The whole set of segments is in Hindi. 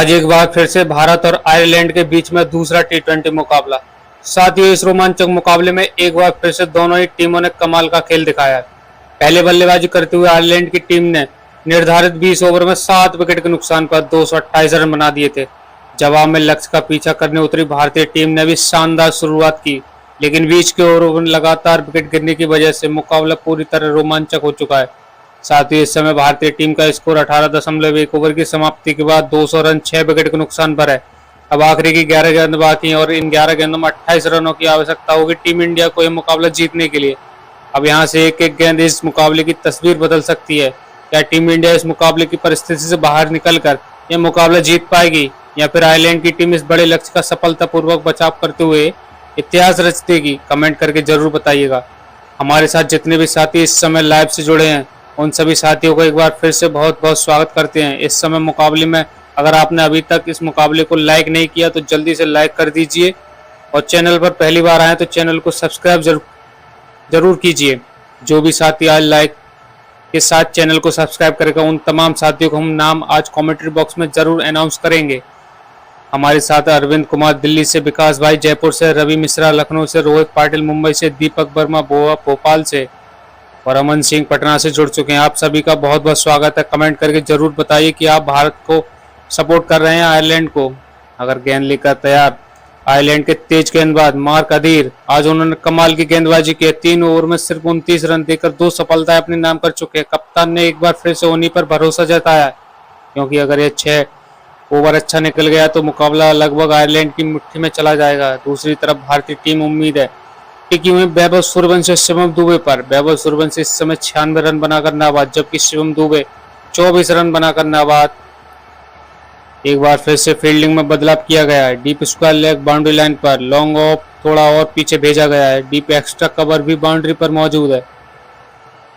आज एक बार फिर से भारत और आयरलैंड के बीच में दूसरा टी20 मुकाबला। साथियों, इस रोमांचक मुकाबले में एक बार फिर से दोनों ही टीमों ने कमाल का खेल दिखाया है। पहले बल्लेबाजी करते हुए आयरलैंड की टीम ने निर्धारित 20 ओवर में 7 विकेट के नुकसान पर 228 रन बना दिए थे। जवाब में लक्ष्य का पीछा करने उतरी भारतीय टीम ने भी शानदार शुरुआत की, लेकिन बीच के ओवरों में लगातार विकेट गिरने की वजह से मुकाबला पूरी तरह रोमांचक हो चुका है। साथ ही इस समय भारतीय टीम का स्कोर 18.1 ओवर की समाप्ति के बाद 200 रन 6 विकेट के नुकसान पर है। अब आखिरी की 11 गेंद बाकी हैं और इन 11 गेंदों में 28 रनों की आवश्यकता होगी टीम इंडिया को यह मुकाबला जीतने के लिए। अब यहां से एक एक गेंद इस मुकाबले की तस्वीर बदल सकती है। क्या टीम इंडिया इस मुकाबले की परिस्थिति से बाहर निकलकर यह मुकाबला जीत पाएगी, या फिर आयरलैंड की टीम इस बड़े लक्ष्य का सफलतापूर्वक बचाव करते हुए इतिहास रच देगी? कमेंट करके जरूर बताइएगा। हमारे साथ जितने भी साथी इस समय लाइव से जुड़े हैं उन सभी साथियों को एक बार फिर से बहुत बहुत स्वागत करते हैं इस समय मुकाबले में। अगर आपने अभी तक इस मुकाबले को लाइक नहीं किया तो जल्दी से लाइक कर दीजिए, और चैनल पर पहली बार आए तो चैनल को सब्सक्राइब जरूर कीजिए। जो भी साथी आज लाइक के साथ चैनल को सब्सक्राइब करेगा उन तमाम साथियों को हम नाम आज कमेंट्री बॉक्स में जरूर अनाउंस करेंगे। हमारे साथ अरविंद कुमार दिल्ली से, विकास भाई जयपुर से, रवि मिश्रा लखनऊ से, रोहित पाटिल मुंबई से, दीपक वर्मा भोपाल से और अमन सिंह पटना से जुड़ चुके हैं। आप सभी का बहुत बहुत स्वागत है। कमेंट करके जरूर बताइए कि आप भारत को सपोर्ट कर रहे हैं आयरलैंड को। अगर गेंद लेकर तैयार आयरलैंड के तेज गेंदबाज मार्क अदीर, आज उन्होंने कमाल की गेंदबाजी की। 3 ओवर में सिर्फ 29 रन देकर 2 सफलताएं अपने नाम कर चुके हैं। कप्तान ने एक बार फिर से उन्हीं पर भरोसा जताया, क्योंकि अगर ये 6 ओवर अच्छा निकल गया तो मुकाबला लगभग आयरलैंड की मुट्ठी में चला जाएगा। दूसरी तरफ भारतीय टीम उम्मीद है टिकी हुई वैभव सूर्यवंशी, शिवम दुबे पर। वैभव सूर्यवंशी इस समय 96 रन बनाकर नाबाद, जबकि शिवम दुबे 24 रन बनाकर नाबाद। एक बार फिर से फील्डिंग में बदलाव किया गया है। Deep square leg boundary line पर, लॉन्ग ऑफ थोड़ा और पीछे भेजा गया है। डीप एक्स्ट्रा कवर भी बाउंड्री पर मौजूद है।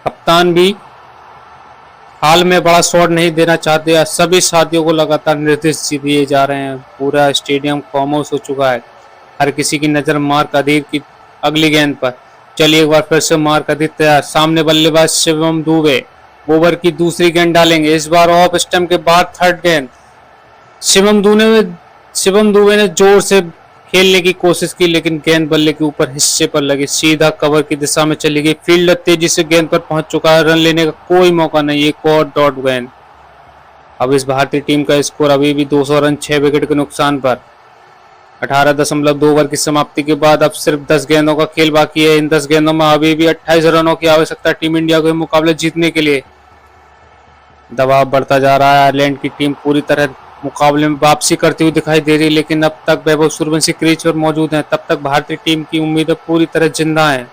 कप्तान भी हाल में बड़ा शॉट नहीं देना चाहते। सभी साथियों को लगातार निर्देश दिए जा रहे हैं। पूरा स्टेडियम खामोश हो चुका है। हर किसी की नजर मार्क अदीर की अगली गेंद पर। चलिए एक बार फिर से मार्क अदीर तैयार। सामने बल्लेबाज शिवम दुबे ओवर की दूसरी गेंद डालेंगे। इस बार ऑफ स्टंप के बाद थर्ड गेंद। शिवम दुबे ने जोर से खेलने की कोशिश की, लेकिन गेंद बल्ले के ऊपर हिस्से पर लगी, सीधा कवर की दिशा में चली गई। फील्डर तेजी से गेंद पर पहुंच चुका है। रन लेने का कोई मौका नहीं। एक और डॉट गेंद। अब इस भारतीय टीम का स्कोर अभी भी 200 रन 6 विकेट के नुकसान पर। 18.2 ओवर की समाप्ति के बाद अब सिर्फ 10 गेंदों का खेल बाकी है। इन 10 गेंदों में अभी भी 28 रनों की आवश्यकता टीम इंडिया को मुकाबले जीतने के लिए। दबाव बढ़ता जा रहा है। आयरलैंड की टीम पूरी तरह मुकाबले में वापसी करती हुई दिखाई दे रही है, लेकिन अब तक वैभव सूर्यवंशी क्रीज पर मौजूद हैं। तब तक भारतीय टीम की उम्मीदें पूरी तरह जिंदा हैं।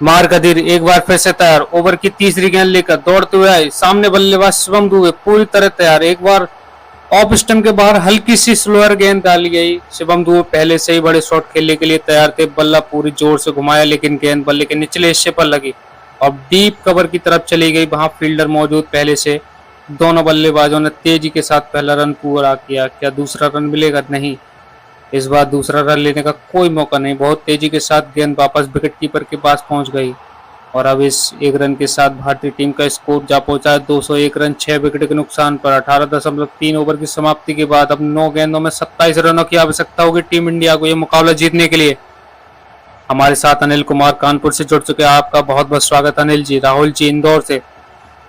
मार्क अदीर एक बार फिर से तैयार। ओवर की तीसरी गेंद लेकर दौड़ते हुए आए। सामने बल्लेबाज शिवम दुबे पूरी तरह तैयार। एक बार ऑफ स्टंप के बाहर हल्की सी स्लोअर गेंद डाली गई। शिवम दुबे पहले से ही बड़े शॉट खेलने के लिए तैयार थे। बल्ला पूरी जोर से घुमाया, लेकिन गेंद बल्ले के निचले हिस्से पर लगी और डीप कवर की तरफ चली गई। वहां फील्डर मौजूद पहले से। दोनों बल्लेबाजों ने तेजी के साथ पहला रन पूरा किया। क्या दूसरा रन मिलेगा? नहीं, इस बार दूसरा रन लेने का कोई मौका नहीं। बहुत तेजी के साथ गेंद वापस विकेट कीपर के पास पहुंच गई, और अब इस 1 रन के साथ भारतीय टीम का स्कोर जा पहुंचा है 201 रन 6 विकेट के नुकसान पर। 18.3 ओवर की समाप्ति के बाद अब 9 गेंदों में 27 रनों की आवश्यकता होगी टीम इंडिया को यह मुकाबला जीतने के लिए। हमारे साथ अनिल कुमार कानपुर से जुड़ चुके हैं। आपका बहुत बहुत स्वागत अनिल जी। राहुल जी इंदौर से,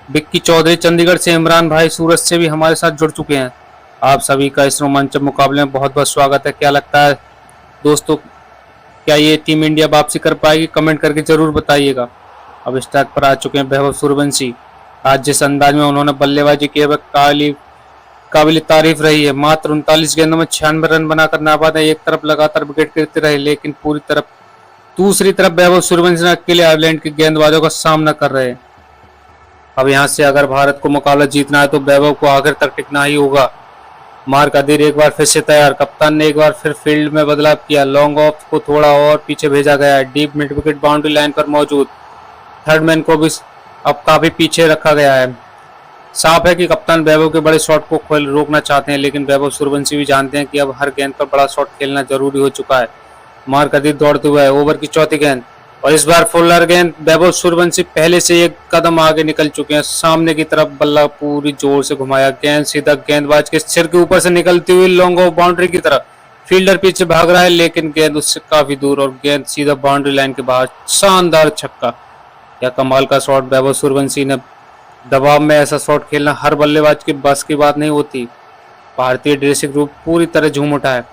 विक्की चौधरी चंडीगढ़ से, इमरान भाई सूरत से भी हमारे साथ जुड़ चुके हैं। आप सभी का इस रोमांचक मुकाबले में बहुत बहुत स्वागत है। क्या लगता है दोस्तों, क्या ये टीम इंडिया वापसी कर पाएगी? कमेंट करके जरूर बताइएगा। अब स्ट्राइक पर आ चुके हैं वैभव सूर्यवंशी। आज जिस अंदाज में उन्होंने बल्लेबाजी की है काबिल तारीफ रही है। मात्र 39 गेंदों में 96 रन बनाकर नाबाद है। एक तरफ लगातार विकेट गिरते रहे, लेकिन दूसरी तरफ वैभव सूर्यवंशी अकेले आयरलैंड के गेंदबाजों का सामना कर रहे हैं। अब यहां से अगर भारत को मुकाबला जीतना है तो वैभव को आखिर तक टिकना ही होगा। मार्क अदीर एक बार फिर से तैयार। कप्तान ने एक बार फिर फील्ड में बदलाव किया। लॉन्ग ऑफ को थोड़ा और पीछे भेजा गया है। Deep mid wicket boundary line पर मौजूद। थर्ड मैन को भी अब काफी पीछे रखा गया है। साफ है कि कप्तान वैभव के बड़े शॉट को रोकना चाहते हैं, लेकिन वैभव सूर्यवंशी भी जानते हैं कि अब हर गेंद पर बड़ा शॉट खेलना जरूरी हो चुका है। मार्क अदीर दौड़ते हुए ओवर की चौथी गेंद। और इस बार फुलर गेंद वैभव सूर्यवंशी पहले से एक कदम आगे निकल चुके हैं। सामने की तरफ बल्ला पूरी जोर से घुमाया, गेंद सीधा गेंदबाज के सिर के ऊपर से निकलती हुई लॉन्ग ऑफ बाउंड्री की तरफ। फील्डर पीछे भाग रहा है लेकिन गेंद उससे काफी दूर और गेंद सीधा बाउंड्री लाइन के बाहर। शानदार छक्का, क्या कमाल का शॉट वैभव सूर्यवंशी ने। दबाव में ऐसा शॉट खेलना हर बल्लेबाज की बस की बात नहीं होती। भारतीय ड्रेसिंग रूम पूरी तरह झूम उठा है।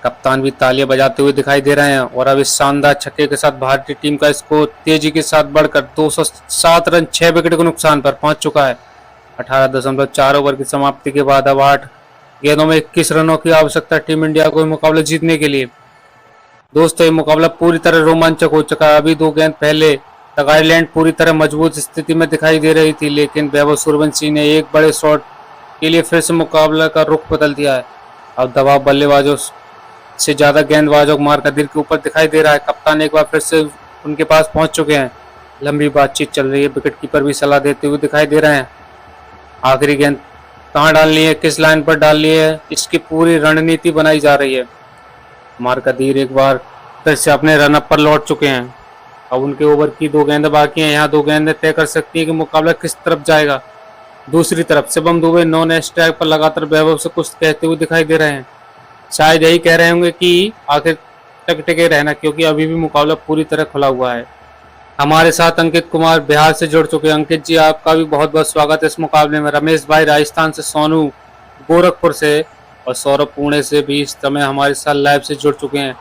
कप्तान भी तालियां बजाते हुए दिखाई दे रहे हैं और अब इस शानदार छक्के के साथ भारतीय टीम का स्कोर तेजी के साथ बढ़कर 207 रन 6 विकेट के नुकसान पर पहुंच चुका है। 18.4 ओवर की समाप्ति के बाद अब 8 गेंदों में 21 रनों की आवश्यकता टीम इंडिया को मुकाबला जीतने के लिए। दोस्तों, ये मुकाबला पूरी तरह रोमांचक हो चुका है। अभी 2 गेंद पहले तक आयरलैंड पूरी तरह मजबूत स्थिति में दिखाई दे रही थी, लेकिन वैभव सूर्यवंशी ने एक बड़े शॉट के लिए फिर से मुकाबला का रुख बदल दिया है। अब दबाव बल्लेबाजों से ज्यादा गेंदबाजों को मार्क अदीर के ऊपर दिखाई दे रहा है। कप्तान एक बार फिर से उनके पास पहुंच चुके हैं। लंबी बातचीत चल रही है, विकेट कीपर भी सलाह देते हुए दिखाई दे रहे हैं। आखिरी गेंद कहाँ डालनी है, किस लाइन पर डालनी है, इसकी पूरी रणनीति बनाई जा रही है। मार्क अदीर एक बार फिर से अपने रनअप पर लौट चुके हैं। अब उनके ओवर की 2 गेंदें बाकी हैं। यहाँ 2 गेंदें तय कर सकती है कि मुकाबला किस तरफ जाएगा। दूसरी तरफ शिवम दुबे नॉन स्ट्राइक पर लगातार वैभव से कुछ कहते हुए दिखाई दे रहे हैं। शायद यही कह रहे होंगे कि आखिर तक टिके रहना, क्योंकि अभी भी मुकाबला पूरी तरह खुला हुआ है। हमारे साथ अंकित कुमार बिहार से जुड़ चुके हैं। अंकित जी, आपका भी बहुत बहुत स्वागत है इस मुकाबले में। रमेश भाई राजस्थान से, सोनू गोरखपुर से और सौरभ पुणे से भी इस समय हमारे साथ लाइव से जुड़ चुके हैं।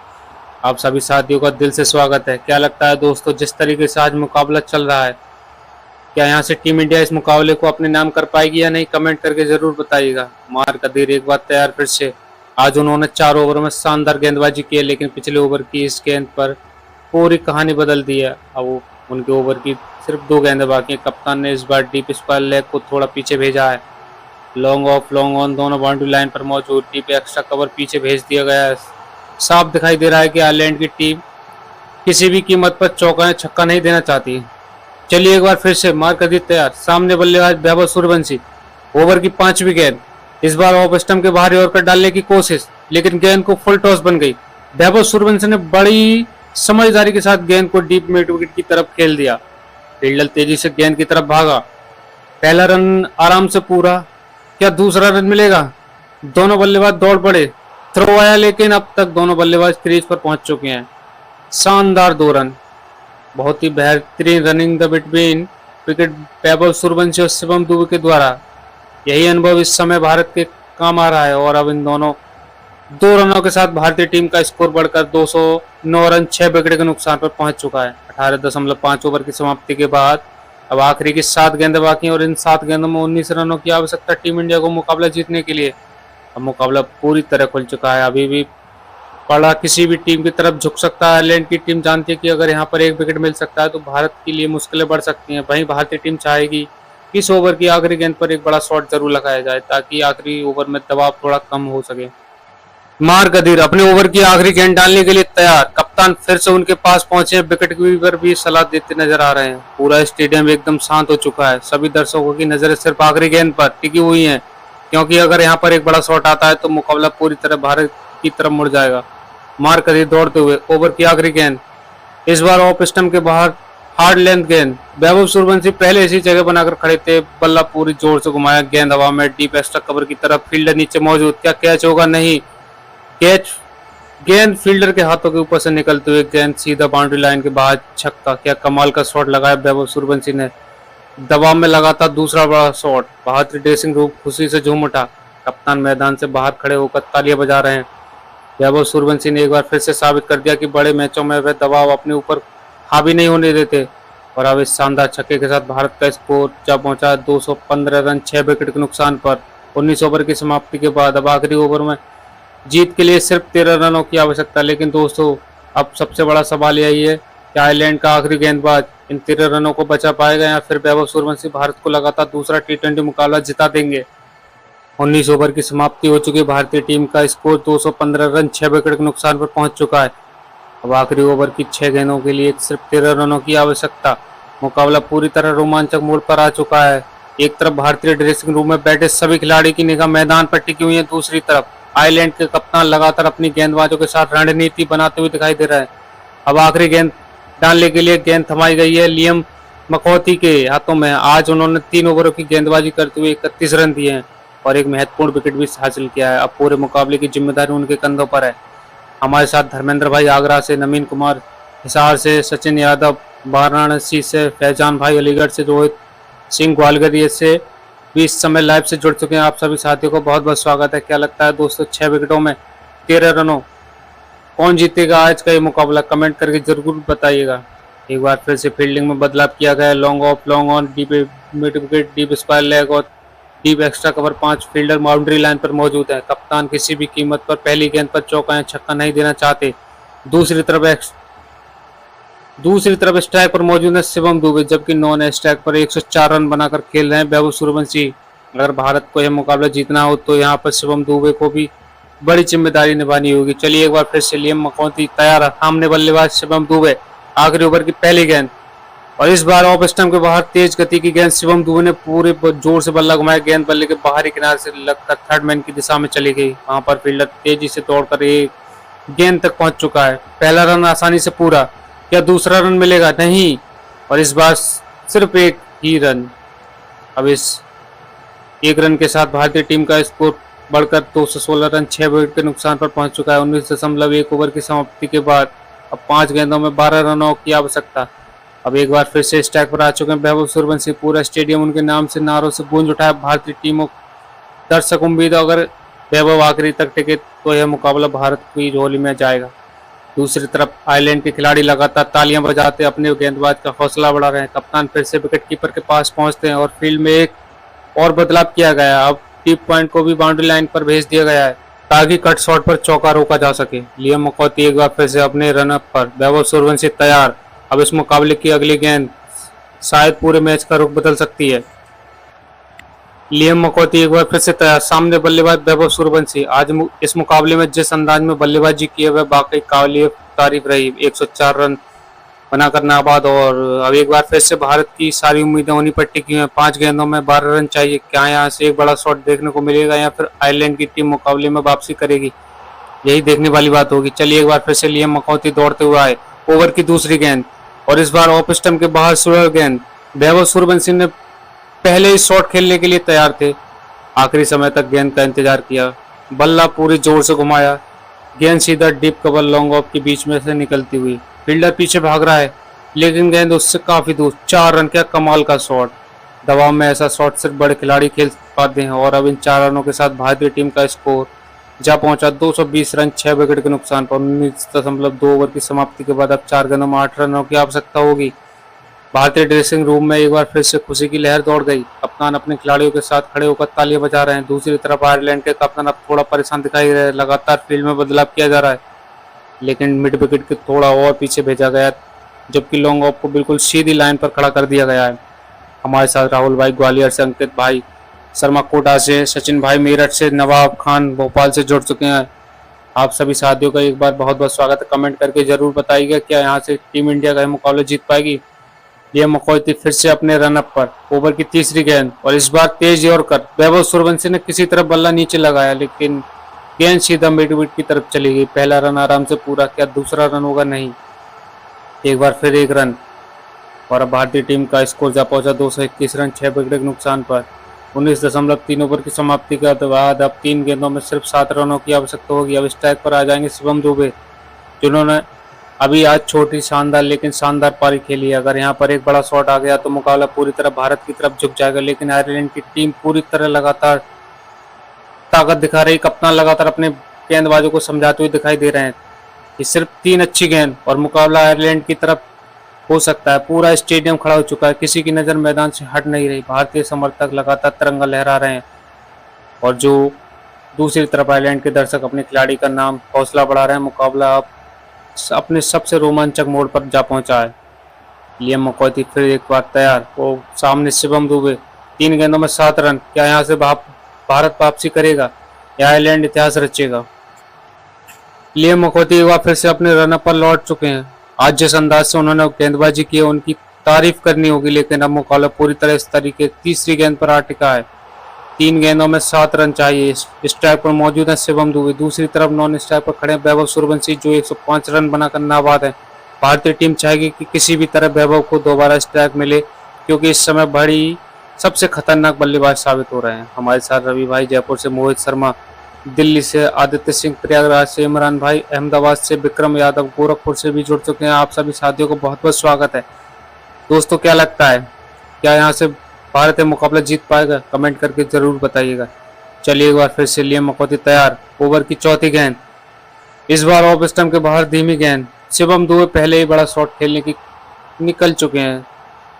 आप सभी साथियों का दिल से स्वागत है। क्या लगता है दोस्तों, जिस तरीके से आज मुकाबला चल रहा है, क्या यहाँ से टीम इंडिया इस मुकाबले को अपने नाम कर पाएगी या नहीं? कमेंट करके जरूर बताइएगा। मार्क अदीर एक बार तैयार फिर से। आज उन्होंने 4 ओवर में शानदार गेंदबाजी की है, लेकिन पिछले ओवर की इस गेंद पर पूरी कहानी बदल दी है। अब उनके ओवर की सिर्फ 2 गेंदें बाकी हैं। कप्तान ने इस बार डीप स्क्वायर लेग को थोड़ा पीछे भेजा है। लॉन्ग ऑफ लॉन्ग ऑन दोनों बाउंड्री लाइन पर मौजूद। डीप एक्स्ट्रा कवर पीछे भेज दिया गया है। साफ दिखाई दे रहा है कि आयरलैंड की टीम किसी भी कीमत पर चौका या छक्का नहीं देना चाहती। चलिए एक बार फिर से मार्क अदीर तैयार। सामने बल्लेबाज वैभव सूर्यवंशी। ओवर की 5वीं गेंद, इस बार ऑफ स्टंप के बाहर ओवर कर डालने की कोशिश, लेकिन गेंद को फुल टॉस बन गई। वैभव सूर्यवंशी ने बड़ी समझदारी के साथ गेंद को डीप मिड विकेट की तरफ खेल दिया। फील्डर तेजी से गेंद की तरफ भागा। पहला रन आराम से पूरा। क्या दूसरा रन मिलेगा? दोनों बल्लेबाज दौड़ पड़े। थ्रो आया, लेकिन अब तक दोनों बल्लेबाज क्रीज पर पहुंच चुके हैं। शानदार 2 रन, बहुत ही बेहतरीन running the between wicket Vaibhav Suryavanshi और शिवम दुबे के द्वारा। यही अनुभव इस समय भारत के काम आ रहा है और अब इन दोनों 2 रनों के साथ भारतीय टीम का स्कोर बढ़कर 209 रन 6 विकेट के नुकसान पर पहुंच चुका है। 18.5 ओवर की समाप्ति के बाद अब आखिरी की 7 गेंदें बाकी हैं और इन 7 गेंदों में 19 रनों की आवश्यकता टीम इंडिया को मुकाबला जीतने के लिए। अब मुकाबला पूरी तरह खुल चुका है। अभी भी पड़ा किसी भी टीम की तरफ झुक सकता है। आयरलैंड की टीम जानती है कि अगर यहाँ पर 1 विकेट मिल सकता है तो भारत के लिए मुश्किलें बढ़ सकती हैं। वहीं भारतीय टीम चाहेगी इस ओवर की आखिरी गेंद पर एक बड़ा शॉट जरूर लगाया जाए, ताकि आखिरी ओवर में दबाव थोड़ा कम हो सके। मार्क अदीर अपने ओवर की आखिरी गेंद डालने के लिए तैयार। कप्तान फिर से उनके पास पहुंचे। विकेट कीपर भी सलाह देते नजर आ रहे हैं। पूरा स्टेडियम एकदम शांत हो चुका है। सभी दर्शकों की नजरें सिर्फ आखिरी गेंद पर टिकी हुई हैं, क्योंकि अगर यहाँ पर एक बड़ा शॉट आता है तो मुकाबला पूरी तरह भारत की तरफ मुड़ जाएगा। मार्क अदीर दौड़ते हुए। ओवर की आखिरी गेंद, इस बार ऑफ स्टंप के बाहर हार्ड लेंथ गेंद। वैभव सूर्यवंशी पहले इसी जगह बनाकर खड़े थे। बल्ला पूरी जोर से घुमाया। गेंद हवा में डीप एक्स्ट्रा कवर की तरफ। फील्डर नीचे मौजूद। क्या कैच होगा? नहीं कैच। गेंद फील्डर के हाथों के ऊपर से निकलते हुए गेंद सीधा बाउंड्री लाइन के बाहर। छक्का। क्या कमाल का शॉट लगाया वैभव सूर्यवंशी ने। दबाव में लगातार दूसरा बड़ा शॉट। भारतीय ड्रेसिंग रूम खुशी से झूम उठा। कप्तान मैदान से बाहर खड़े होकर तालियां बजा रहे हैं। वैभव सूर्यवंशी ने एक बार फिर से साबित कर दिया कि बड़े मैचों में वह दबाव अपने ऊपर हावी नहीं होने देते। और अब इस शानदार छक्के के साथ भारत का स्कोर जा पहुंचा 215 रन 6 विकेट के नुकसान पर। 19 ओवर की समाप्ति के बाद अब आखिरी ओवर में जीत के लिए सिर्फ 13 रनों की आवश्यकता। लेकिन दोस्तों, अब सबसे बड़ा सवाल यही है कि आयरलैंड का आखिरी गेंदबाज इन 13 रनों को बचा पाएगा या फिर वैभव सूर्यवंशी भारत को लगातार दूसरा T20 मुकाबला जिता देंगे। 19 ओवर की समाप्ति हो चुकी। भारतीय टीम का स्कोर 215 रन 6 विकेट के नुकसान पर पहुंच चुका है। अब आखिरी ओवर की 6 गेंदों के लिए सिर्फ 13 रनों की आवश्यकता। मुकाबला पूरी तरह रोमांचक मोड़ पर आ चुका है। एक तरफ भारतीय ड्रेसिंग रूम में बैठे सभी खिलाड़ी की निगाह मैदान पर टिकी हुई है। दूसरी तरफ आयरलैंड के कप्तान लगातार अपनी गेंदबाजों के साथ रणनीति बनाते हुए दिखाई दे रहे हैं। अब आखिरी गेंद डालने के लिए गेंद थमाई गई है लियम मकौती के हाथों में। आज उन्होंने 3 ओवरों की गेंदबाजी करते हुए 31 रन दिए हैं और एक महत्वपूर्ण विकेट भी हासिल किया है। अब पूरे मुकाबले की जिम्मेदारी उनके कंधों पर है। हमारे साथ धर्मेंद्र भाई आगरा से, नवीन कुमार हिसार से, सचिन यादव वाराणसी से, फैजान भाई अलीगढ़ से, रोहित सिंह ग्वालगरिया से भी इस समय लाइव से जुड़ चुके हैं। आप सभी साथियों को बहुत बहुत स्वागत है। क्या लगता है दोस्तों, 6 विकेटों में 13 रनों कौन जीतेगा आज का ये मुकाबला? कमेंट करके जरूर बताइएगा। एक बार फिर से फील्डिंग में बदलाव किया गया है। Long off, long on, deep mid wicket, deep square leg और deep extra cover. 5 fielder boundary line पर मौजूद है। कप्तान किसी भी कीमत पर पहली गेंद पर चौका या छक्का नहीं देना चाहते। दूसरी तरफ स्ट्राइक पर मौजूद है शिवम दुबे, जबकि नॉन स्ट्राइक पर 104 रन बनाकर खेल रहे हैं वैभव सूर्यवंशी। अगर भारत को यह मुकाबला जीतना हो तो यहाँ पर शिवम दुबे को भी बड़ी जिम्मेदारी निभानी होगी। चलिए एक बार फिर से लियम मकौती तैयार है। सामने बल्लेबाज शिवम दुबे। आखिरी ओवर की पहली गेंद और इस बार ऑफ स्टंप के बाहर तेज गति की गेंद। शिवम दुबे ने पूरे जोर से बल्ला घुमाया। गेंद बल्ले के बाहरी किनारे से लगकर थर्ड मैन की दिशा में चली गई। वहां पर फील्डर तेजी से दौड़कर एक गेंद तक पहुंच चुका है। पहला रन आसानी से पूरा। क्या दूसरा रन मिलेगा? नहीं। और इस बार सिर्फ एक ही रन। अब इस एक रन के साथ भारतीय टीम का स्कोर बढ़कर 216 रन 6 विकेट के नुकसान पर पहुंच चुका है। 19.1 ओवर की समाप्ति के बाद अब 5 गेंदों में 12 रनों की आवश्यकता। अब एक बार फिर से स्ट्राइक पर आ चुके हैं वैभव सूर्यवंशी। पूरा स्टेडियम उनके नाम से नारों से गूंज उठा है। भारतीय टीमों दर्शक उम्मीद अगर वैभव आखिरी तक टिके तो यह मुकाबला भारत की झोली में जाएगा। दूसरी तरफ आयरलैंड के खिलाड़ी लगातार तालियां बजाते अपने गेंदबाज का हौसला बढ़ा रहे हैं। कप्तान फिर से विकेट कीपर के पास पहुंचते हैं और फील्ड में एक और बदलाव किया गया है। अब टीप पॉइंट को भी बाउंड्री लाइन पर भेज दिया गया है ताकि कट शॉट पर चौका रोका जा सके। लियम मकौती एक बार फिर से अपने रनअप पर। वैभव सूर्यवंशी तैयार। अब इस मुकाबले की अगली गेंद शायद पूरे मैच का रुख बदल सकती है। लियम मकौती एक बार फिर से तैयार। सामने बल्लेबाज वैभव सूर्यवंशी। आज इस मुकाबले में जिस अंदाज में बल्लेबाजी की है वह वाकई काबिल तारीफ रही। 104 रन बनाकर नाबाद। और अब एक बार फिर से भारत की सारी उम्मीदें उन्हीं पर टिकी हैं। 5 गेंदों में 12 रन चाहिए। क्या यहाँ से एक बड़ा शॉट देखने को मिलेगा या फिर आयरलैंड की टीम मुकाबले में वापसी करेगी? यही देखने वाली बात होगी। चलिए एक बार फिर से लियम मकौती दौड़ते हुए आए। ओवर की दूसरी गेंद और इस बार ऑफ स्टंप के बाहर स्लोअर गेंद। वैभव सूर्यवंशी ने पहले ही शॉट खेलने के लिए तैयार थे। आखिरी समय तक गेंद का इंतजार किया। बल्ला पूरी जोर से घुमाया। गेंद सीधा डीप कवर लॉन्ग ऑफ के बीच में से निकलती हुई। फील्डर पीछे भाग रहा है लेकिन गेंद उससे काफी दूर। 4 रन। क्या कमाल का शॉट। दबाव में ऐसा शॉट सिर्फ बड़े खिलाड़ी खेल पाते हैं। और अब इन 4 रनों के साथ भारतीय टीम का स्कोर जा पहुंचा 220 रन 6 विकेट के नुकसान पर। 19.2 ओवर की समाप्ति के बाद अब 4 गेंदों में 8 रनों की आवश्यकता होगी। भारतीय ड्रेसिंग रूम में एक बार फिर से खुशी की लहर दौड़ गई। कप्तान अपने खिलाड़ियों के साथ खड़े होकर तालियां बजा रहे हैं। दूसरी तरफ आयरलैंड के कप्तान अब थोड़ा परेशान दिखाई दे रहे हैं। लगातार फील्ड में बदलाव किया जा रहा है लेकिन मिड विकेट के थोड़ा और पीछे भेजा गया जबकि लॉन्ग ऑफ को बिल्कुल सीधी लाइन पर खड़ा कर दिया गया है। हमारे साथ राहुल भाई ग्वालियर से, अंकित भाई शर्मा कोटा से, सचिन भाई मेरठ से, नवाब खान भोपाल से जुड़ चुके हैं। आप सभी साथियों का एक बार बहुत बहुत स्वागत है। कमेंट करके जरूर बताइएगा क्या यहाँ से टीम इंडिया का मुकाबला जीत पाएगी। ये मकौती फिर से अपने रनअप पर। ओवर की तीसरी गेंद और इस बार तेज और कर वैभव सूर्यवंशी ने किसी तरफ बल्ला नीचे लगाया लेकिन गेंद सीधा मिड विकेट की तरफ चली गई। पहला रन आराम से पूरा। क्या दूसरा रन होगा? नहीं। एक बार फिर एक रन और अब भारतीय टीम का स्कोर जा पहुंचा 221 रन 6 विकेट के नुकसान पर। 19.3 ओवर की समाप्ति के बाद अब 3 गेंदों में सिर्फ 7 रनों की आवश्यकता होगी। अब स्ट्राइक पर आ जाएंगे शिवम दुबे जिन्होंने अभी आज छोटी शानदार लेकिन शानदार पारी खेली है। अगर यहाँ पर एक बड़ा शॉट आ गया तो मुकाबला पूरी तरह भारत की तरफ झुक जाएगा। लेकिन आयरलैंड की टीम पूरी तरह लगातार ताकत दिखा रही। कप्तान लगातार अपने गेंदबाजों को समझाते हुए दिखाई दे रहे हैं कि सिर्फ 3 अच्छी गेंद और मुकाबला आयरलैंड की तरफ हो सकता है। पूरा स्टेडियम खड़ा हो चुका है। किसी की नजर मैदान से हट नहीं रही। भारतीय समर्थक लगातार तिरंगा लहरा रहे हैं और जो दूसरी तरफ आयरलैंड के दर्शक अपने खिलाड़ी का नाम हौसला बढ़ा रहे हैं। मुकाबला अब अपने सबसे रोमांचक मोड़ पर जा पहुंचा है। लियम मकौती फिर एक बार तैयार। वो सामने शिवम दुबे। 3 गेंदों में 7 रन। क्या यहाँ से भारत वापसी करेगा या आयरलैंड इतिहास रचेगा? लियम मकौती एक बार फिर से अपने रनअप पर लौट चुके हैं। आज जिस अंदाज से उन्होंने गेंदबाजी की है उनकी तारीफ करनी होगी लेकिन अब मुकाबला पूरी तरह इस तरीके तीसरी गेंद पर आ टिका है। 3 गेंदों में 7 रन चाहिए। स्ट्राइक पर मौजूद है शिवम दुबे। दूसरी तरफ नॉन स्ट्राइक पर खड़े वैभव सूर्यवंशी जो 105 रन बनाकर नाबाद है। भारतीय टीम चाहेगी कि किसी भी तरह वैभव को दोबारा स्ट्राइक मिले, क्योंकि इस समय बड़ी सबसे खतरनाक बल्लेबाज साबित हो रहे हैं। हमारे साथ रवि भाई जयपुर से, मोहित शर्मा दिल्ली से, आदित्य सिंह प्रयागराज से, इमरान भाई अहमदाबाद से, विक्रम यादव गोरखपुर से भी जुड़ चुके हैं। आप सभी साथियों को बहुत बहुत स्वागत है। दोस्तों, क्या लगता है, क्या यहाँ से भारत ये मुकाबला जीत पाएगा? कमेंट करके जरूर बताइएगा। चलिए एक बार फिर से लिएम मकौती तैयार। ओवर की चौथी गेंद, इस बार ऑफ स्टंप के बाहर धीमी गेंद। शिवम दुबे पहले ही बड़ा शॉट खेलने की निकल चुके हैं,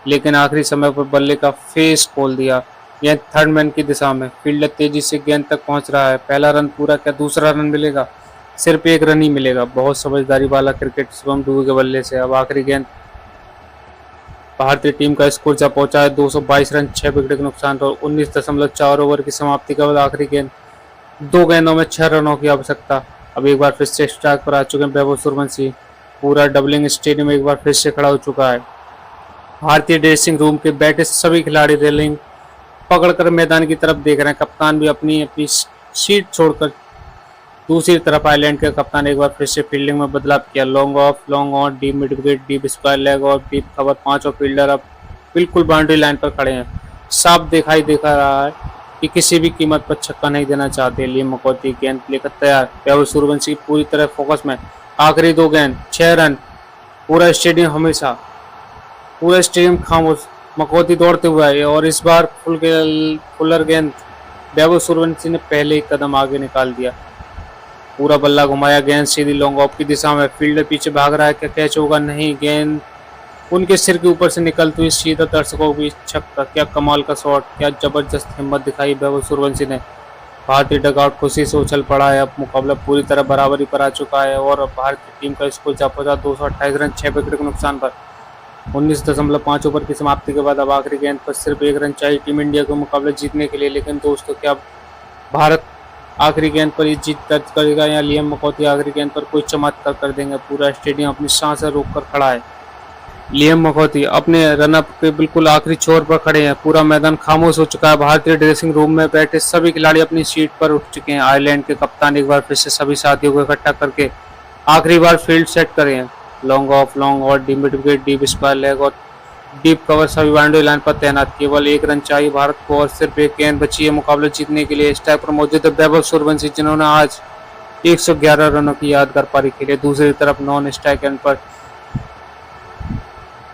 लेकिन आखिरी समय पर बल्ले का फेस खोल दिया। गेंद थर्ड मैन की दिशा में, फील्डर तेजी से गेंद तक पहुंच रहा है। पहला रन पूरा, क्या दूसरा रन मिलेगा? सिर्फ एक रन ही मिलेगा। बहुत समझदारी वाला क्रिकेट शिवम दुबे के बल्ले से। अब आखिरी गेंद, भारतीय टीम का स्कोर जा पहुंचा है 222 रन 6 विकेट के नुकसान पर। 19.4 ओवर की समाप्ति के बाद आखिरी गेंद, 2 गेंदों में 6 रनों की आवश्यकता। अब एक बार फिर से स्ट्राइक पर आ चुके हैं वैभव सूर्यवंशी। पूरा डबलिंग स्टेडियम एक बार फिर से खड़ा हो चुका है। भारतीय ड्रेसिंग रूम के बैठे सभी खिलाड़ी रेलिंग पकड़कर मैदान की तरफ देख रहे हैं। कप्तान भी अपनी अपनी सीट छोड़कर दूसरी तरफ आयरलैंड के कप्तान एक बार फिर से फील्डिंग में बदलाव किया। Long off, long on, deep mid wicket, deep square leg और डीप कवर। 5 फील्डर अब बिल्कुल बाउंड्री लाइन पर खड़े हैं। साफ दिखाई देखा रहा है कि किसी भी कीमत पर छक्का नहीं देना चाहते। लिएम मकौती गेंद लेकर तैयार। वैभव सूर्यवंशी पूरी तरह फोकस में। आखिरी 2 गेंद, 6 रन। पूरा स्टेडियम खामोश। मकौती दौड़ते हुए आए और इस बार फुलर गेंद, वैभव सूर्यवंशी ने पहले ही कदम आगे निकाल दिया। पूरा बल्ला घुमाया, गेंद सीधी लॉन्ग ऑफ की दिशा में। फील्डर पीछे भाग रहा है, क्या कैच होगा? नहीं, गेंद उनके सिर के ऊपर से निकलती हुई सीधा दर्शकों की छक्का। क्या कमाल का शॉट, क्या जबरदस्त हिम्मत दिखाई वैभव सूर्यवंशी ने। भारतीय डगआउट खुशी से उछल पड़ा है। अब मुकाबला पूरी तरह बराबरी पर आ चुका है और भारतीय टीम का स्कोर जा पहुंचा 228 रन 6 विकेट के नुकसान पर। 19.5 ओवर की समाप्ति के बाद अब आखिरी गेंद पर सिर्फ 1 रन चाहिए टीम इंडिया को मुकाबला जीतने के लिए। लेकिन दोस्तों, क्या भारत आखिरी गेंद पर ये जीत दर्ज करेगा या लिएम मकौती आखिरी गेंद पर कोई चमत्कार कर देंगे? पूरा स्टेडियम अपनी सांसें रोककर खड़ा है। लिएम मकौती अपने रनअप के बिल्कुल आखिरी छोर पर खड़े हैं। पूरा मैदान खामोश हो चुका है। भारतीय ड्रेसिंग रूम में बैठे सभी खिलाड़ी अपनी सीट पर उठ चुके हैं। आयरलैंड के कप्तान एक बार फिर से सभी साथियों को इकट्ठा करके आखिरी बार फील्ड सेट करे हैं। लॉन्ग ऑफ, लॉन्ग और deep mid wicket, deep square leg और डीप कवर सभी बाउंड्री लाइन पर तैनात। केवल 1 रन चाहिए भारत को और सिर्फ 1 गेंद बची है मुकाबला जीतने के लिए। स्ट्राइक पर मौजूद है वैभव सूर्यवंशी, जिन्होंने आज 111 रनों की यादगार पारी खेली। दूसरी तरफ नॉन स्ट्राइक एंड पर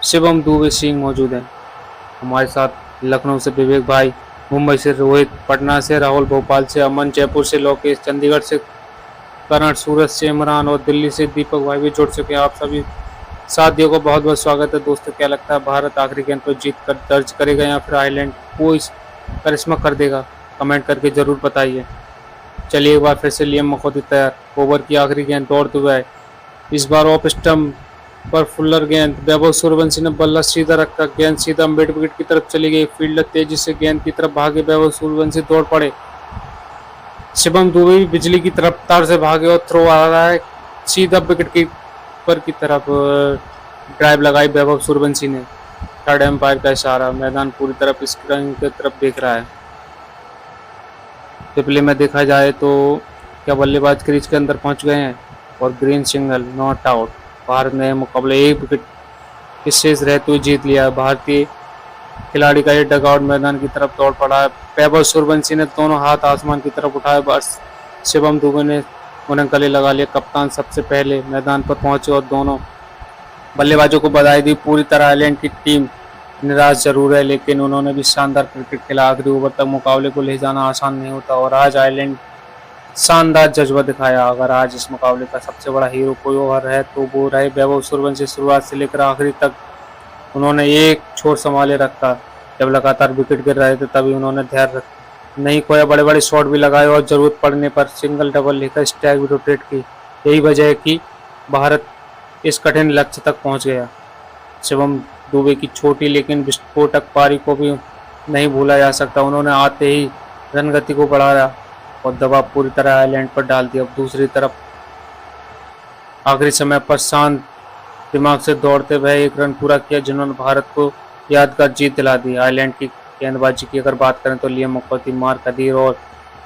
शिवम दुबे सिंह मौजूद हैं। हमारे साथ लखनऊ से विवेक भाई, मुंबई से रोहित, पटना से राहुल, भोपाल से अमन, जयपुर से लोकेश, चंडीगढ़ से करण, सूरत से इमरान और दिल्ली से दीपक भाई भी जुड़ चुके हैं। आप सभी साथियों को बहुत बहुत स्वागत है। दोस्तों, क्या लगता है, भारत आखिरी गेंद पर जीत कर दर्ज करेगा या फिर आयरलैंड कोई करिश्मा कर देगा? कमेंट करके जरूर बताइए। चलिए एक बार फिर से लिएम मकौती तैयार। ओवर की आखिरी गेंद दौड़ते हुए, इस बार ऑफ स्टंप पर फुलर गेंद। वैभव सूर्यवंशी ने बल्ला सीधा रखा, गेंद सीधा मिड विकेट की तरफ चली गई। फील्डर तेजी से गेंद की तरफ भागे, वैभव सूर्यवंशी दौड़ पड़े। शिवम दुबे भी बिजली की तरफ तार से भागे और थ्रो आ रहा है सीधा विकेट कीपर की तरफ। ड्राइव लगाई वैभव सूर्यवंशी ने। थर्ड एम्पायर का इशारा। मैदान पूरी तरफ स्क्रीन की तरफ देख रहा है। रिप्ले में देखा जाए तो क्या बल्लेबाज क्रीज के अंदर पहुंच गए हैं और green signal, not out. Bharat ने मुकाबले 1 विकेट के शेष रहते हुए जीत लिया। भारतीय खिलाड़ी का ये डगआउट मैदान की तरफ दौड़ पड़ा है। वैभव सूर्यवंशी ने दोनों हाथ आसमान की तरफ उठाए। बस शिवम दुबे ने उन्हें गले लगा लिया। कप्तान सबसे पहले मैदान पर पहुंचे और दोनों बल्लेबाजों को बधाई दी। पूरी तरह आयरलैंड की टीम निराश जरूर है, लेकिन उन्होंने भी शानदार क्रिकेट खेला। आखिरी ओवर तक मुकाबले को ले जाना आसान नहीं होता और आज आयरलैंड शानदार जज्बा दिखाया। अगर आज इस मुकाबले का सबसे बड़ा हीरो कोई और है तो वो रहे वैभव सूर्यवंशी। शुरुआत से लेकर आखिरी तक उन्होंने एक छोर संभाले रखा। जब लगातार विकेट गिर रहे थे तभी उन्होंने धैर्य नहीं खोया। बड़े बड़े शॉट भी लगाए और जरूरत पड़ने पर सिंगल डबल लेकर स्ट्राइक भी रोटेट की। यही वजह है कि भारत इस कठिन लक्ष्य तक पहुंच गया। शिवम दुबे की छोटी लेकिन विस्फोटक पारी को भी नहीं भूला जा सकता। उन्होंने आते ही रन गति को बढ़ाया और दबाव पूरी तरह आयरलैंड पर डाल दिया। अब दूसरी तरफ आखिरी समय पर शांत दिमाग से दौड़ते हुए 1 रन पूरा किया, जिन्होंने भारत को यादगार जीत दिला दी। आयरलैंड की गेंदबाजी की अगर बात करें तो लिएम मकौती, मार्क अदीर और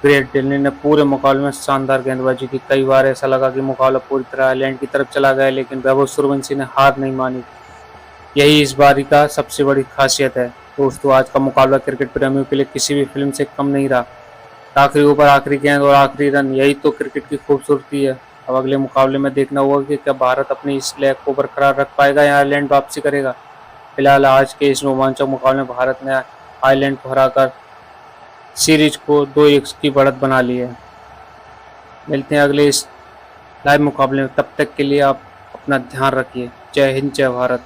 ग्रेट दिल्ली ने पूरे मुकाबले में शानदार गेंदबाजी की। कई बार ऐसा लगा कि मुकाबला पूरी तरह आयरलैंड की तरफ चला गया, लेकिन वैभव सूर्यवंशी ने हार नहीं मानी। यही इस बारी का सबसे बड़ी खासियत है। दोस्तों, आज का मुकाबला क्रिकेट प्रेमियों के लिए किसी भी फिल्म से कम नहीं रहा। आखिरी ओवर, आखिरी गेंद और आखिरी रन, यही तो क्रिकेट की खूबसूरती है। अब अगले मुकाबले में देखना होगा कि क्या भारत अपनी इस लैग को बरकरार रख पाएगा या आयरलैंड वापसी करेगा। फिलहाल आज के इस रोमांचक मुकाबले में भारत ने आयरलैंड को हराकर सीरीज को 2-1 की बढ़त बना ली है। मिलते हैं अगले इस लाइव मुकाबले में, तब तक के लिए आप अपना ध्यान रखिए। जय हिंद, जय भारत।